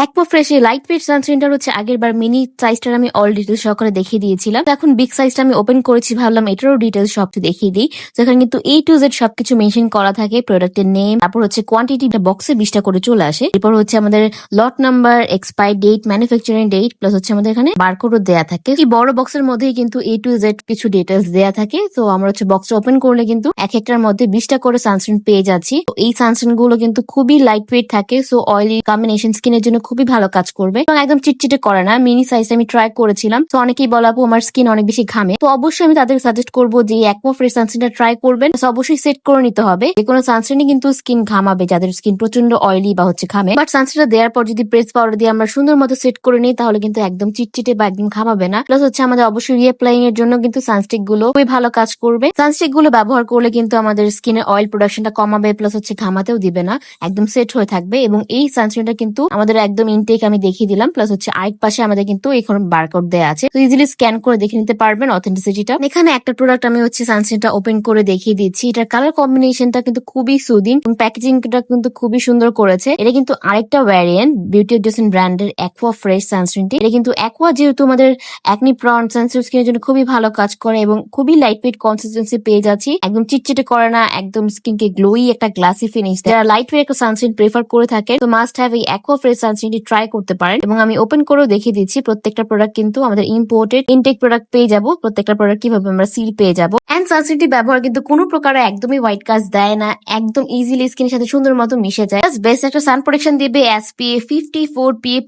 একপা fresh এই light weight সানস্ক্রিনটার হচ্ছে আগের বার মিনি সাইজটার আমি অল ডিটেলস সহকারে দেখিয়ে দিয়েছিলাম। তো এখন বিগ সাইজটা আমি ওপেন করেছি, ভাবলাম এটারও ডিটেলস সব দেখিয়ে দিই। যেখানে কিন্তু A to Z সবকিছু মেনশন করা থাকে, প্রোডাক্টের নেম, তারপর হচ্ছে কোয়ান্টিটি বক্সে 20টা করে চলে আসে। এরপর হচ্ছে আমাদের lot number, expire date, manufacturing date, plus হচ্ছে আমাদের এখানে বারকোডও দেয়া থাকে। এই বড় বক্সের মধ্যেই কিন্তু A to Z কিছু ডিটেলস দেয়া থাকে। তো আমরা হচ্ছে বক্সটা ওপেন করলে কিন্তু এক একটার মধ্যে 20টা করে সানস্ক্রিন পেয়ে যাচ্ছি। তো এই সানস্ক্রিন গুলো কিন্তু খুবই লাইট ওয়েট থাকে, সো অয়েলি কম্বিনেশন স্কিনের জন্য খুবই ভালো কাজ করবে এবং একদম চিটচিটে করে না। মিনি সাইজ আমি ট্রাই করেছিলাম, তো অনেকেই বলে আপু আমার স্কিন অনেক বেশি ঘামে। তো অবশ্যই আমি তাদের সাজেস্ট করবো যে একমো ফ্রেশ সানস্ক্রিনটা ট্রাই করবেন। অবশ্যই সেট করে নিতে হবে। যে কোনো সানস্ক্রিনই কিন্তু স্কিন ঘামাবে, যাদের স্কিন প্রচন্ড অয়েলি বা হচ্ছে ঘামে। বাট সানস্ক্রিনটা দেওয়ার পর যদি প্রেস পাউডার দিয়ে আমরা সুন্দর মতো সেট করে নিই, তাহলে কিন্তু একদম চিটচিটে বা একদম ঘামাবে না। প্লাস হচ্ছে আমাদের অবশ্যই রিঅ্যাপ্লাইং এর জন্য কিন্তু সানস্টিক গুলো খুবই ভালো কাজ করবে। সানস্টিক গুলো ব্যবহার করলে কিন্তু আমাদের স্কিনের অয়েল প্রোডাকশনটা কমাবে, প্লাস হচ্ছে ঘামাতেও দিবে না, একদম সেট হয়ে থাকবে। এবং এই সানস্ক্রিনটা কিন্তু আমাদের একদম ইনটেক আমি দেখিয়ে দিলাম। প্লাস হচ্ছে আরেক পাশে আমাদের কিন্তু এখন বারকোড দেয়া আছে, তো ইজিলি স্ক্যান করে দেখে নিতে পারবেন অথেন্টিসিটিটা। এখানে একটা প্রোডাক্ট আমি হচ্ছে সানস্ক্রিনটা ওপেন করে দেখিয়ে দিচ্ছি। এটার কালার কম্বিনেশনটা কিন্তু খুবই সুদিং, প্যাকেজিংটা কিন্তু খুবই সুন্দর করেছে। এটা কিন্তু আরেকটা ভ্যারিয়েন্ট বিউটি অফ ব্র্যান্ডের অ্যাকোয়া ফ্রেশ সানস্ক্রিনটি। এটা কিন্তু অ্যাকোয়া যেহেতু আমাদের অ্যাকনি প্রন সেনসিটিভ স্কিনের জন্য খুবই ভালো কাজ করে এবং খুবই লাইট ওয়েট কনসিস্টেন্সি পেয়ে যাচ্ছি। একদম চিটচিটে করে না, একদম স্কিনকে গ্লোই একটা গ্লাসি ফিনিশ। যারা লাইট ওয়েট একটা সানস্ক্রিন প্রেফার করে থাকে, তো মাস্ট হ্যাভ এই অ্যাকোয়া ফ্রেশ সানস্ক্রিনটি ট্রাই করতে পারেন। এবং আমি ওপেন করেও দেখিয়ে দিচ্ছি প্রত্যেকটা প্রোডাক্ট কিন্তু আমাদের ইম্পোর্টেড ইনটেক প্রোডাক্ট পেয়ে যাবো। প্রত্যেকটা প্রোডাক্ট কিভাবে আমরা সিল পেয়ে যাবো। এন্ড সানস্ক্রিনটি ব্যবহার কিন্তু কোনো প্রকার একদমই হোয়াইট কাজ দেয় না, একদম ইজিলি স্কিনের সাথে সুন্দর মতো মিশে যায়। বেস্ট একটা সান প্রোটেকশন দিবে, SPF 54 PA++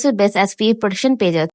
এর বেস্ট SPF প্রোটেকশন পেয়ে যাচ্ছে।